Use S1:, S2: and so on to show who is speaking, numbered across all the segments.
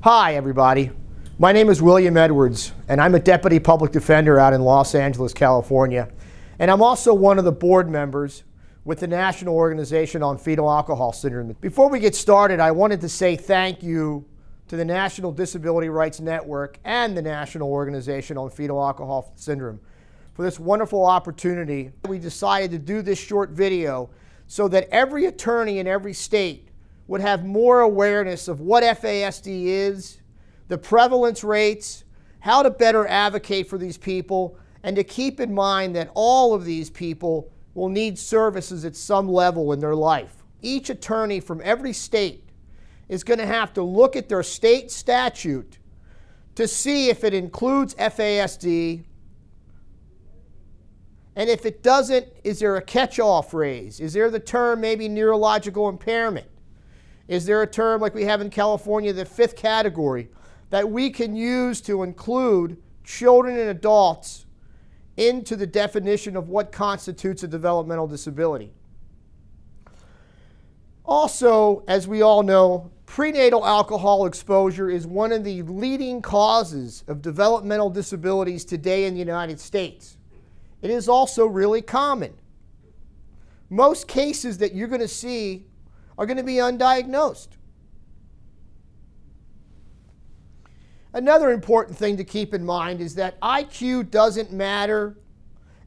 S1: Hi, everybody. My name is William Edwards, and I'm a Deputy Public Defender out in Los Angeles, California. And I'm also one of the board members with the National Organization on Fetal Alcohol Syndrome. Before we get started, I wanted to say thank you to the National Disability Rights Network and the National Organization on Fetal Alcohol Syndrome for this wonderful opportunity. We decided to do this short video so that every attorney in every state would have more awareness of what FASD is, the prevalence rates, how to better advocate for these people, and to keep in mind that all of these people will need services at some level in their life. Each attorney from every state is going to have to look at their state statute to see if it includes FASD, and if it doesn't, is there a catch-all phrase? Is there the term maybe neurological impairment? Is there a term like we have in California, the fifth category, that we can use to include children and adults into the definition of what constitutes a developmental disability? Also, as we all know, prenatal alcohol exposure is one of the leading causes of developmental disabilities today in the United States. It is also really common. Most cases that you're going to see are going to be undiagnosed. Another important thing to keep in mind is that IQ doesn't matter,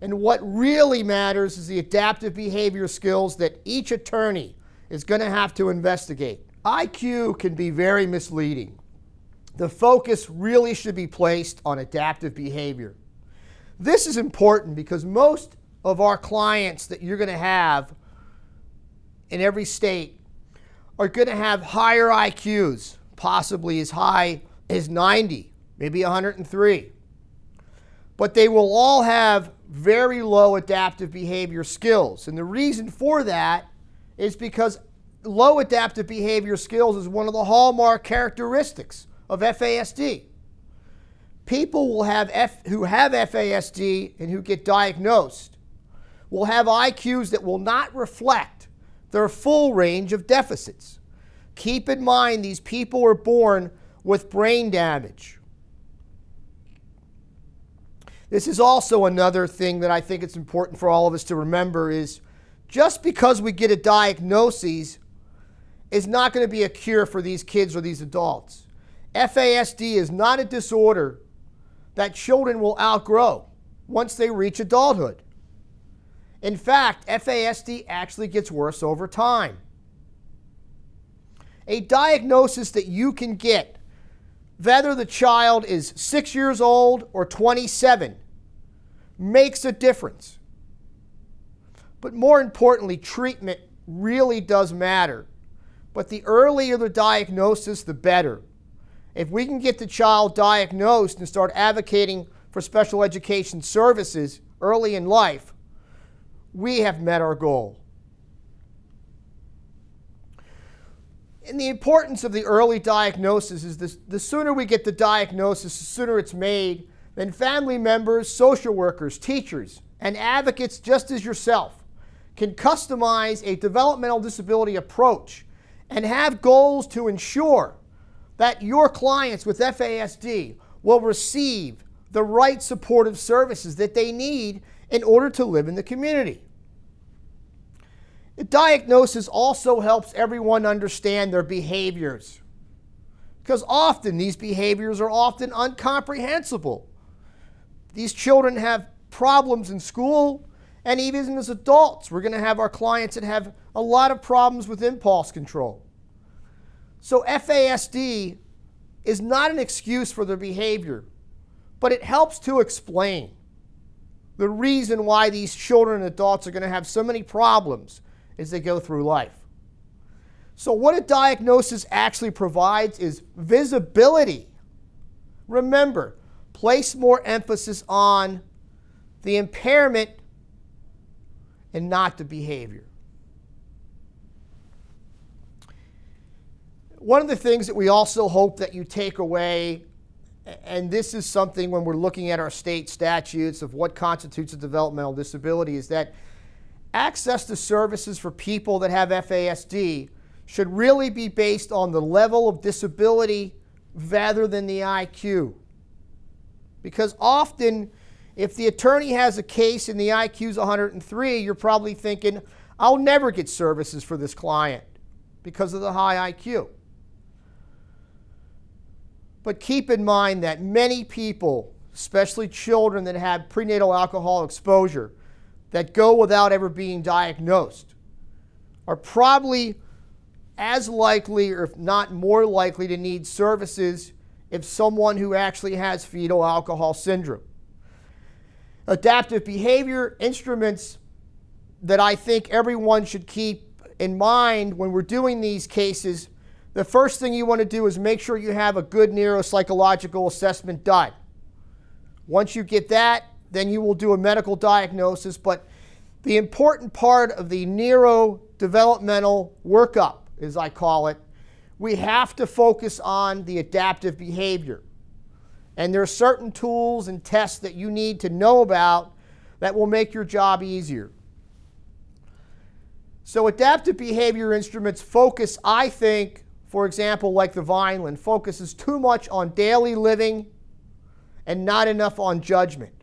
S1: and what really matters is the adaptive behavior skills that each attorney is going to have to investigate. IQ can be very misleading. The focus really should be placed on adaptive behavior. This is important because most of our clients that you're going to have in every state are going to have higher IQs, possibly as high as 90, maybe 103. But they will all have very low adaptive behavior skills. And the reason for that is because low adaptive behavior skills is one of the hallmark characteristics of FASD. People will who have FASD and who get diagnosed will have IQs that will not reflect their full range of deficits. Keep in mind, these people are born with brain damage. This is also another thing that I think it's important for all of us to remember is just because we get a diagnosis is not going to be a cure for these kids or these adults. FASD is not a disorder that children will outgrow once they reach adulthood. In fact, FASD actually gets worse over time. A diagnosis that you can get, whether the child is 6 years old or 27, makes a difference. But more importantly, treatment really does matter. But the earlier the diagnosis, the better. If we can get the child diagnosed and start advocating for special education services early in life, we have met our goal. And the importance of the early diagnosis is this: the sooner we get the diagnosis, the sooner it's made, then family members, social workers, teachers, and advocates just as yourself can customize a developmental disability approach and have goals to ensure that your clients with FASD will receive the right supportive services that they need in order to live in the community. The diagnosis also helps everyone understand their behaviors, because often these behaviors are often incomprehensible. These children have problems in school, and even as adults, we're going to have our clients that have a lot of problems with impulse control. So FASD is not an excuse for their behavior, but it helps to explain the reason why these children and adults are going to have so many problems as they go through life. So what a diagnosis actually provides is visibility. Remember, place more emphasis on the impairment and not the behavior. One of the things that we also hope that you take away, and this is something when we're looking at our state statutes of what constitutes a developmental disability, is that access to services for people that have FASD should really be based on the level of disability rather than the IQ. Because often, if the attorney has a case and the IQ is 103, you're probably thinking, I'll never get services for this client because of the high IQ. But keep in mind that many people, especially children that have prenatal alcohol exposure, that go without ever being diagnosed, are probably as likely, or if not more likely, to need services if someone who actually has fetal alcohol syndrome. Adaptive behavior instruments that I think everyone should keep in mind when we're doing these cases, the first thing you want to do is make sure you have a good neuropsychological assessment done. Once you get that, then you will do a medical diagnosis. But the important part of the neurodevelopmental workup, as I call it, we have to focus on the adaptive behavior. And there are certain tools and tests that you need to know about that will make your job easier. So adaptive behavior instruments focus, I think, for example, like the Vineland, focuses too much on daily living and not enough on judgment.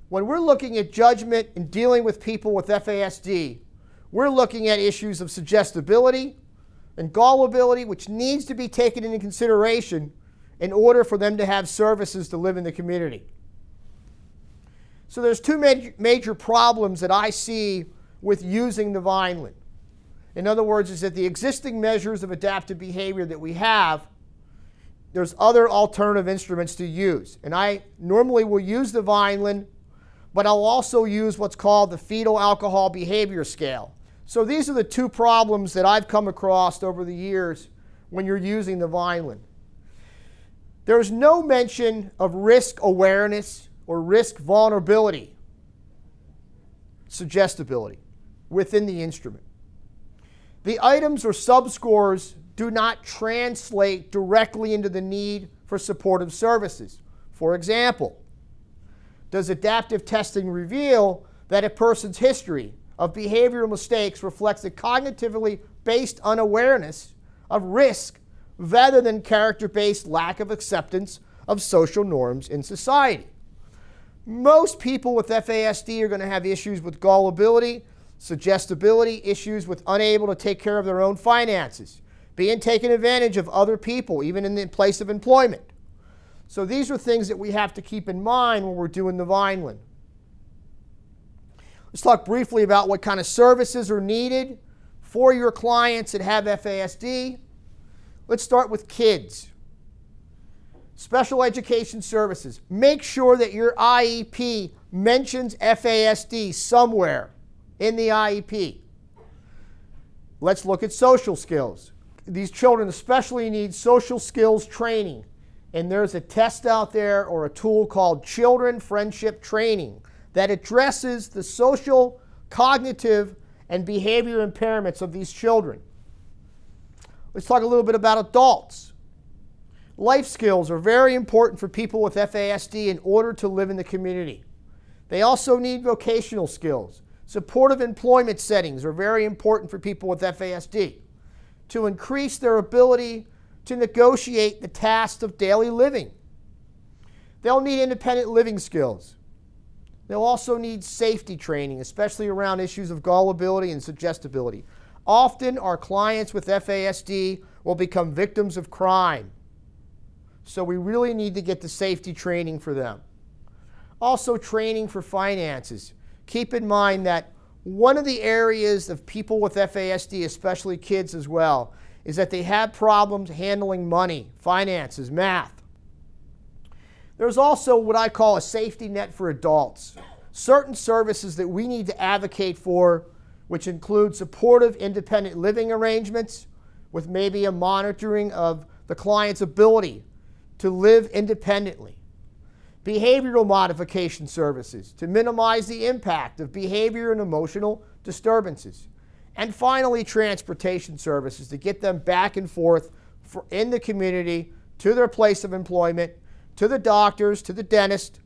S1: When we're looking at judgment and dealing with people with FASD, we're looking at issues of suggestibility and gullibility, which needs to be taken into consideration in order for them to have services to live in the community. So there's two major problems that I see with using the Vineland. In other words, is that the existing measures of adaptive behavior that we have, there's other alternative instruments to use. And I normally will use the Vineland, but I'll also use what's called the fetal alcohol behavior scale. So these are the two problems that I've come across over the years when you're using the Vineland. There's no mention of risk awareness or risk vulnerability, suggestibility, within the instrument. The items or subscores do not translate directly into the need for supportive services. For example, does adaptive testing reveal that a person's history of behavioral mistakes reflects a cognitively based unawareness of risk rather than character-based lack of acceptance of social norms in society? Most people with FASD are going to have issues with gullibility, suggestibility, issues with unable to take care of their own finances, being taken advantage of other people, even in the place of employment. So these are things that we have to keep in mind when we're doing the Vineland. Let's talk briefly about what kind of services are needed for your clients that have FASD. Let's start with kids. Special education services. Make sure that your IEP mentions FASD somewhere in the IEP. Let's look at social skills. These children especially need social skills training. And there's a test out there or a tool called Children Friendship Training that addresses the social, cognitive, and behavior impairments of these children. Let's talk a little bit about adults. Life skills are very important for people with FASD in order to live in the community. They also need vocational skills. Supportive employment settings are very important for people with FASD to increase their ability to negotiate the tasks of daily living. They'll need independent living skills. They'll also need safety training, especially around issues of gullibility and suggestibility. Often, our clients with FASD will become victims of crime. So we really need to get the safety training for them. Also, training for finances. Keep in mind that one of the areas of people with FASD, especially kids as well, is that they have problems handling money, finances, math. There's also what I call a safety net for adults. Certain services that we need to advocate for, which include supportive independent living arrangements with maybe a monitoring of the client's ability to live independently. Behavioral modification services to minimize the impact of behavior and emotional disturbances. And finally, transportation services to get them back and forth in the community to their place of employment, to the doctors, to the dentist,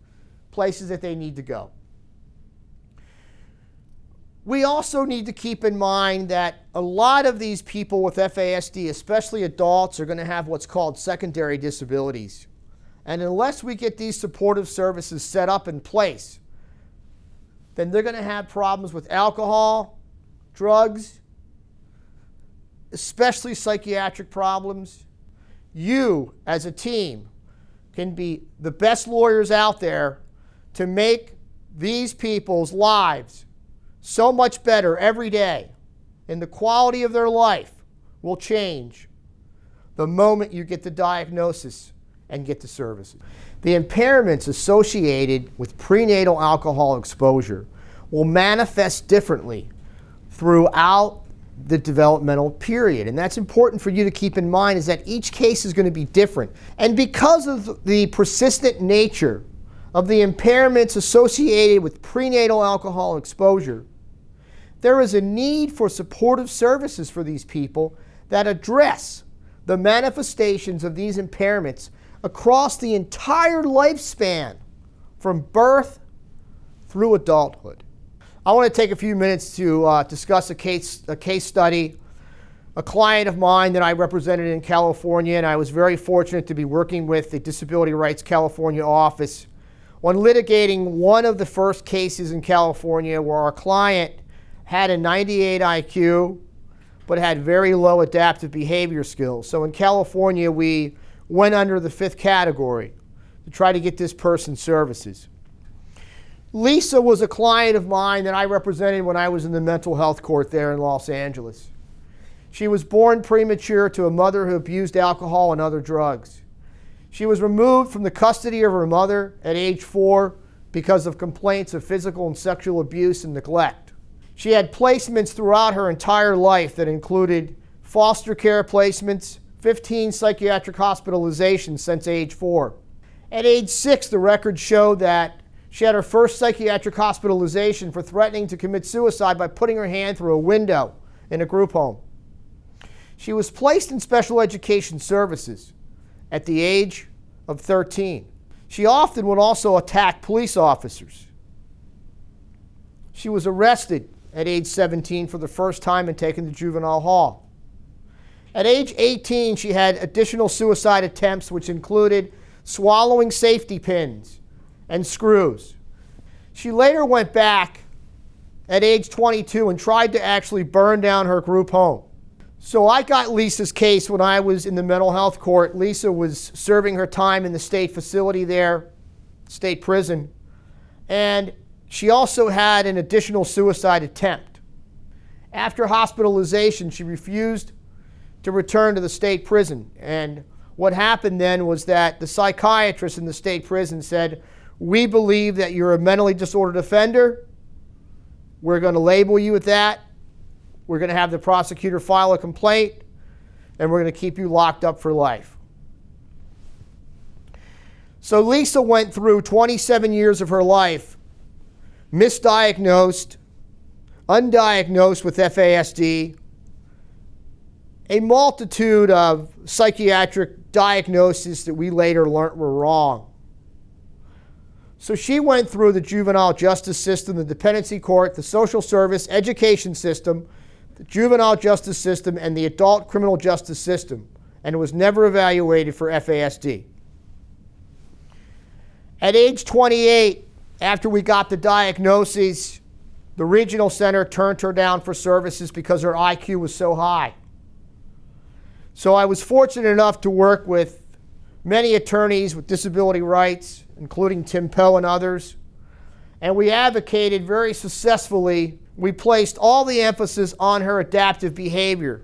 S1: places that they need to go. We also need to keep in mind that a lot of these people with FASD, especially adults, are going to have what's called secondary disabilities. And unless we get these supportive services set up in place, then they're going to have problems with alcohol, drugs, especially psychiatric problems. You, as a team, can be the best lawyers out there to make these people's lives so much better every day, and the quality of their life will change the moment you get the diagnosis and get the services. The impairments associated with prenatal alcohol exposure will manifest differently throughout the developmental period. And that's important for you to keep in mind, is that each case is going to be different. And because of the persistent nature of the impairments associated with prenatal alcohol exposure, there is a need for supportive services for these people that address the manifestations of these impairments across the entire lifespan, from birth through adulthood. I want to take a few minutes to discuss a case study. A client of mine that I represented in California, and I was very fortunate to be working with the Disability Rights California office on litigating one of the first cases in California where our client had a 98 IQ but had very low adaptive behavior skills. So in California, we went under the 5th category to try to get this person services. Lisa was a client of mine that I represented when I was in the mental health court there in Los Angeles. She was born premature to a mother who abused alcohol and other drugs. She was removed from the custody of her mother at age 4 because of complaints of physical and sexual abuse and neglect. She had placements throughout her entire life that included foster care placements, 15 psychiatric hospitalizations since age 4. At age 6, the records showed that she had her first psychiatric hospitalization for threatening to commit suicide by putting her hand through a window in a group home. She was placed in special education services at the age of 13. She often would also attack police officers. She was arrested at age 17 for the first time and taken to juvenile hall. At age 18, she had additional suicide attempts, which included swallowing safety pins and screws. She later went back at age 22 and tried to actually burn down her group home. So I got Lisa's case when I was in the mental health court. Lisa was serving her time in the state facility there, state prison, and she also had an additional suicide attempt. After hospitalization, she refused to return to the state prison. And what happened then was that the psychiatrist in the state prison said, "We believe that you're a mentally disordered offender. We're going to label you with that. We're going to have the prosecutor file a complaint, and we're going to keep you locked up for life." So Lisa went through 27 years of her life misdiagnosed, undiagnosed with FASD, a multitude of psychiatric diagnoses that we later learned were wrong. So she went through the juvenile justice system, the dependency court, the social service, education system, the juvenile justice system, and the adult criminal justice system, and was never evaluated for FASD. At age 28, after we got the diagnosis, the regional center turned her down for services because her IQ was so high. So I was fortunate enough to work with many attorneys with disability rights, including Tim Poe and others, and we advocated very successfully. We placed all the emphasis on her adaptive behavior.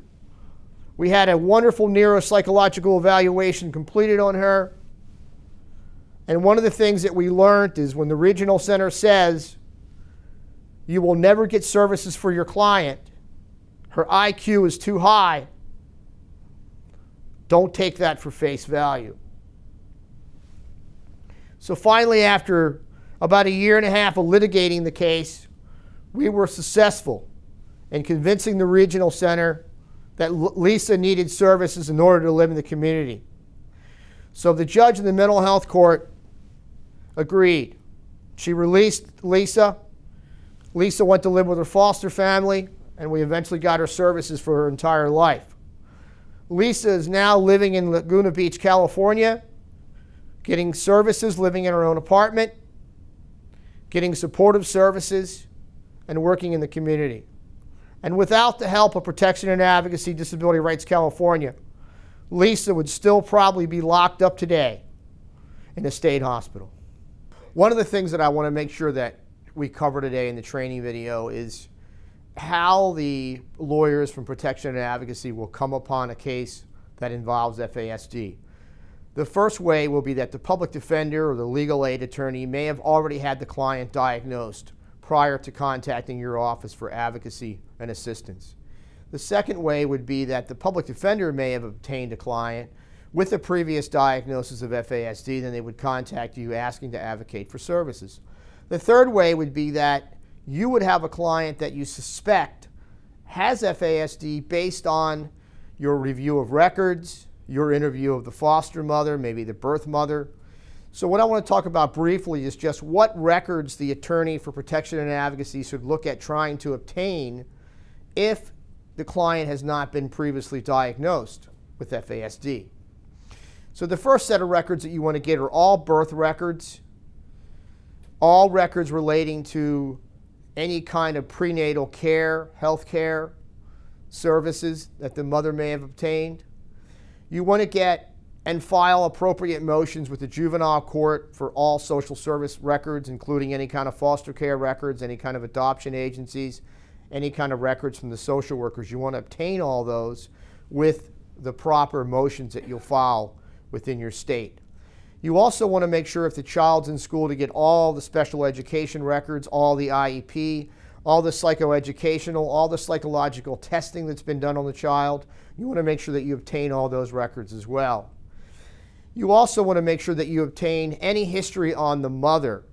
S1: We had a wonderful neuropsychological evaluation completed on her. And one of the things that we learned is when the regional center says, "You will never get services for your client, her IQ is too high," don't take that for face value. So finally, after about a year and a half of litigating the case, we were successful in convincing the regional center that Lisa needed services in order to live in the community. So the judge in the mental health court agreed. She released Lisa Lisa went to live with her foster family, and we eventually got her services for her entire life. Lisa is now living in Laguna Beach, California, getting services, living in her own apartment, getting supportive services, and working in the community. And without the help of Protection and Advocacy Disability Rights California, Lisa would still probably be locked up today in a state hospital. One of the things that I want to make sure that we cover today in the training video is how the lawyers from Protection and Advocacy will come upon a case that involves FASD. The first way will be that the public defender or the legal aid attorney may have already had the client diagnosed prior to contacting your office for advocacy and assistance. The second way would be that the public defender may have obtained a client with a previous diagnosis of FASD, then they would contact you asking to advocate for services. The third way would be that you would have a client that you suspect has FASD based on your review of records, your interview of the foster mother, maybe the birth mother. So what I want to talk about briefly is just what records the attorney for Protection and Advocacy should look at trying to obtain if the client has not been previously diagnosed with FASD. So the first set of records that you want to get are all birth records, all records relating to any kind of prenatal care, health care services that the mother may have obtained. You want to get and file appropriate motions with the juvenile court for all social service records, including any kind of foster care records, any kind of adoption agencies, any kind of records from the social workers. You want to obtain all those with the proper motions that you'll file within your state. You also want to make sure if the child's in school to get all the special education records, all the IEP, all the psychoeducational, all the psychological testing that's been done on the child. You want to make sure that you obtain all those records as well. You also want to make sure that you obtain any history on the mother.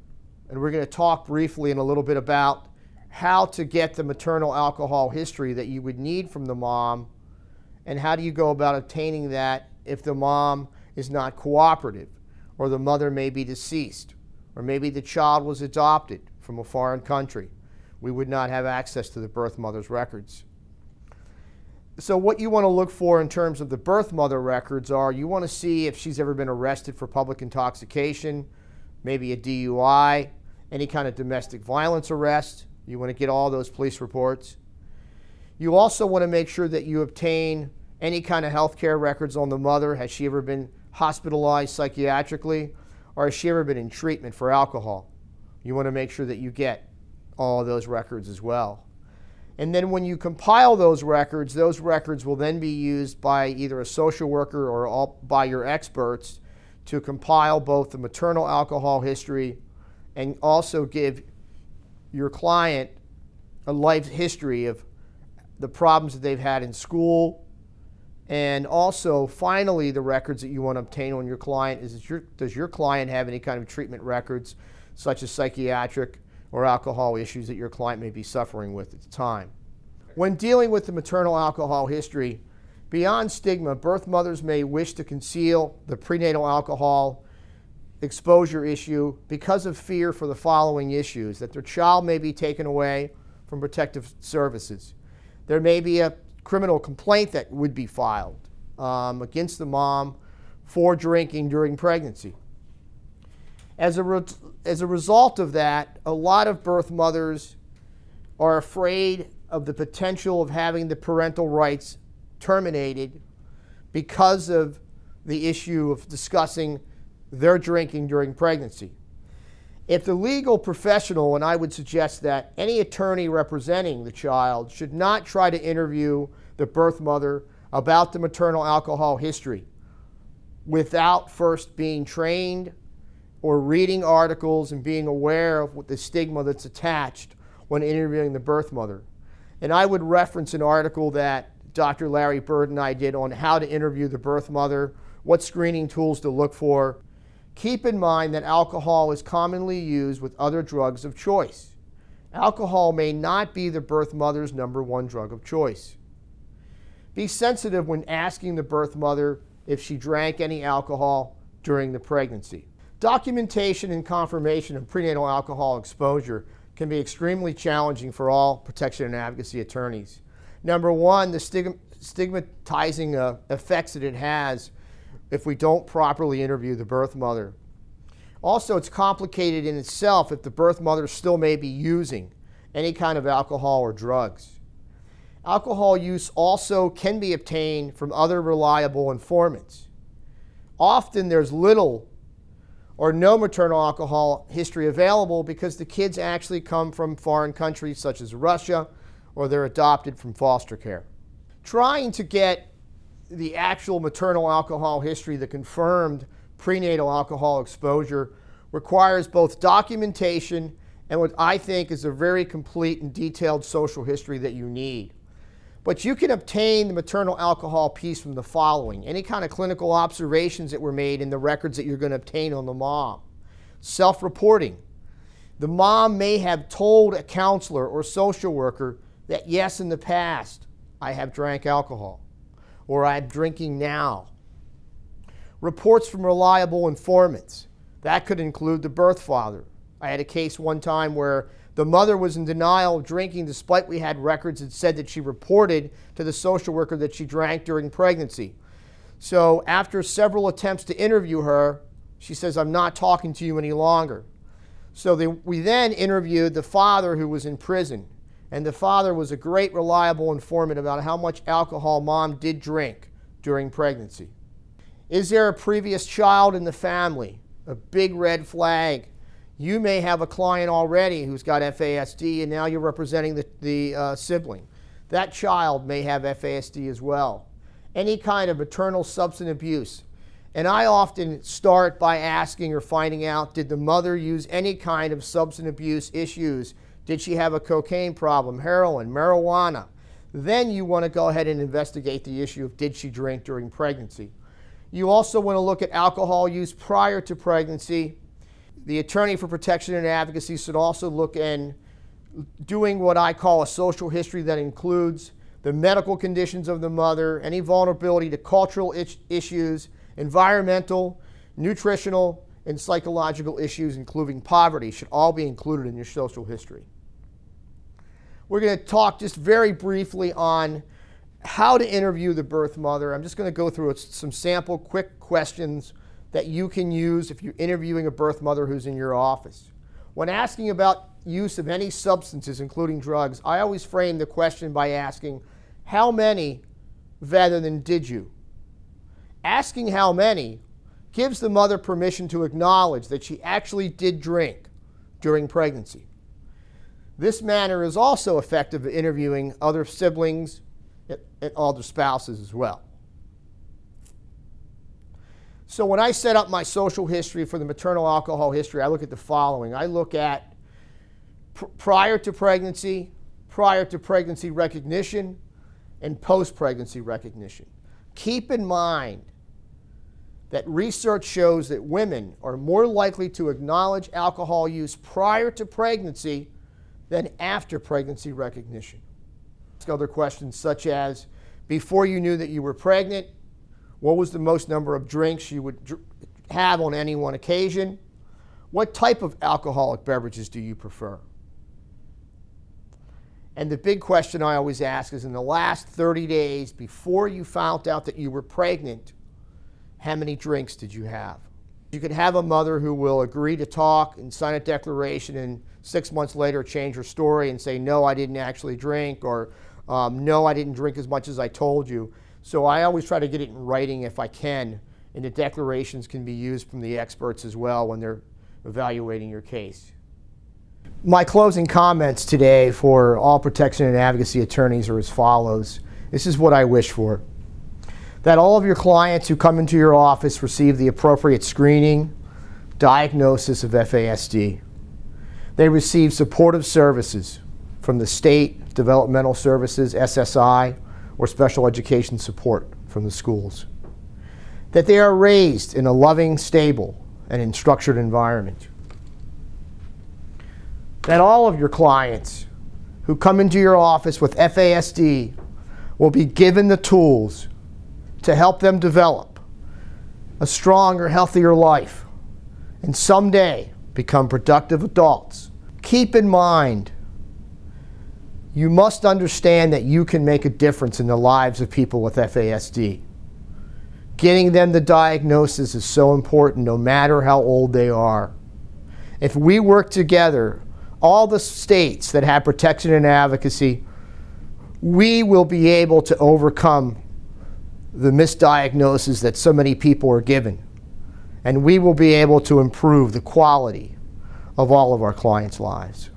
S1: And we're going to talk briefly in a little bit about how to get the maternal alcohol history that you would need from the mom, and how do you go about obtaining that if the mom is not cooperative, or the mother may be deceased, or maybe the child was adopted from a foreign country. We would not have access to the birth mother's records. So what you want to look for in terms of the birth mother records are, you want to see if she's ever been arrested for public intoxication, maybe a DUI, any kind of domestic violence arrest. You want to get all those police reports. You also want to make sure that you obtain any kind of health care records on the mother. Has she ever been hospitalized psychiatrically, or has she ever been in treatment for alcohol? You want to make sure that you get all of those records as well. And then when you compile those records will then be used by either a social worker or all by your experts to compile both the maternal alcohol history and also give your client a life history of the problems that they've had in school. And also, finally, the records that you want to obtain on your client is, does your client have any kind of treatment records, such as psychiatric or alcohol issues that your client may be suffering with at the time. When dealing with the maternal alcohol history, beyond stigma, birth mothers may wish to conceal the prenatal alcohol exposure issue because of fear for the following issues: that their child may be taken away from protective services. There may be a criminal complaint that would be filed against the mom for drinking during pregnancy. As a result of that, a lot of birth mothers are afraid of the potential of having the parental rights terminated because of the issue of discussing their drinking during pregnancy. If the legal professional, and I would suggest that any attorney representing the child, should not try to interview the birth mother about the maternal alcohol history without first being trained or reading articles and being aware of what the stigma that's attached when interviewing the birth mother. And I would reference an article that Dr. Larry Bird and I did on how to interview the birth mother, what screening tools to look for. Keep in mind that alcohol is commonly used with other drugs of choice. Alcohol may not be the birth mother's #1 drug of choice. Be sensitive when asking the birth mother if she drank any alcohol during the pregnancy. Documentation and confirmation of prenatal alcohol exposure can be extremely challenging for all protection and advocacy attorneys. Number one, the stigmatizing effects that it has if we don't properly interview the birth mother. Also, it's complicated in itself if the birth mother still may be using any kind of alcohol or drugs. Alcohol use also can be obtained from other reliable informants. Often there's little or no maternal alcohol history available because the kids actually come from foreign countries such as Russia, or they're adopted from foster care. Trying to get the actual maternal alcohol history, the confirmed prenatal alcohol exposure, requires both documentation and what I think is a very complete and detailed social history that you need. But you can obtain the maternal alcohol piece from the following: any kind of clinical observations that were made in the records that you're going to obtain on the mom. Self-reporting. The mom may have told a counselor or social worker that, yes, in the past, I have drank alcohol, or I'm drinking now. Reports from reliable informants. That could include the birth father. I had a case one time where the mother was in denial of drinking despite we had records that said that she reported to the social worker that she drank during pregnancy. So after several attempts to interview her, she says, "I'm not talking to you any longer." So we then interviewed the father who was in prison. And the father was a great reliable informant about how much alcohol mom did drink during pregnancy. Is there a previous child in the family? A big red flag. You may have a client already who's got FASD, and now you're representing the sibling. That child may have FASD as well. Any kind of maternal substance abuse. And I often start by asking or finding out, did the mother use any kind of substance abuse issues? Did she have a cocaine problem, heroin, marijuana? Then you want to go ahead and investigate the issue of did she drink during pregnancy. You also want to look at alcohol use prior to pregnancy. The attorney for protection and advocacy should also look in doing what I call a social history that includes the medical conditions of the mother, any vulnerability to cultural issues, environmental, nutritional, and psychological issues, including poverty, should all be included in your social history. We're going to talk just very briefly on how to interview the birth mother. I'm just going to go through some sample quick questions that you can use if you're interviewing a birth mother who's in your office. When asking about use of any substances, including drugs, I always frame the question by asking, how many rather than did you? Asking how many gives the mother permission to acknowledge that she actually did drink during pregnancy. This manner is also effective at interviewing other siblings and other spouses as well. So when I set up my social history for the maternal alcohol history, I look at the following. I look at prior to pregnancy recognition, and post-pregnancy recognition. Keep in mind that research shows that women are more likely to acknowledge alcohol use prior to pregnancy than after pregnancy recognition. Ask other questions such as, before you knew that you were pregnant, what was the most number of drinks you would have on any one occasion? What type of alcoholic beverages do you prefer? And the big question I always ask is, in the last 30 days before you found out that you were pregnant, how many drinks did you have? You could have a mother who will agree to talk and sign a declaration and 6 months later change her story and say, no, I didn't actually drink, or no, I didn't drink as much as I told you. So I always try to get it in writing if I can, and the declarations can be used from the experts as well when they're evaluating your case. My closing comments today for all protection and advocacy attorneys are as follows. This is what I wish for. That all of your clients who come into your office receive the appropriate screening, diagnosis of FASD. They receive supportive services from the state, developmental services, SSI, or special education support from the schools. That they are raised in a loving, stable, and structured environment. That all of your clients who come into your office with FASD will be given the tools to help them develop a stronger, healthier life and someday become productive adults keep in mind, you must understand that you can make a difference in the lives of people with FASD. Getting them the diagnosis is so important, no matter how old they are. If we work together, all the states that have protection and advocacy, we will be able to overcome the misdiagnosis that so many people are given. And we will be able to improve the quality of all of our clients' lives.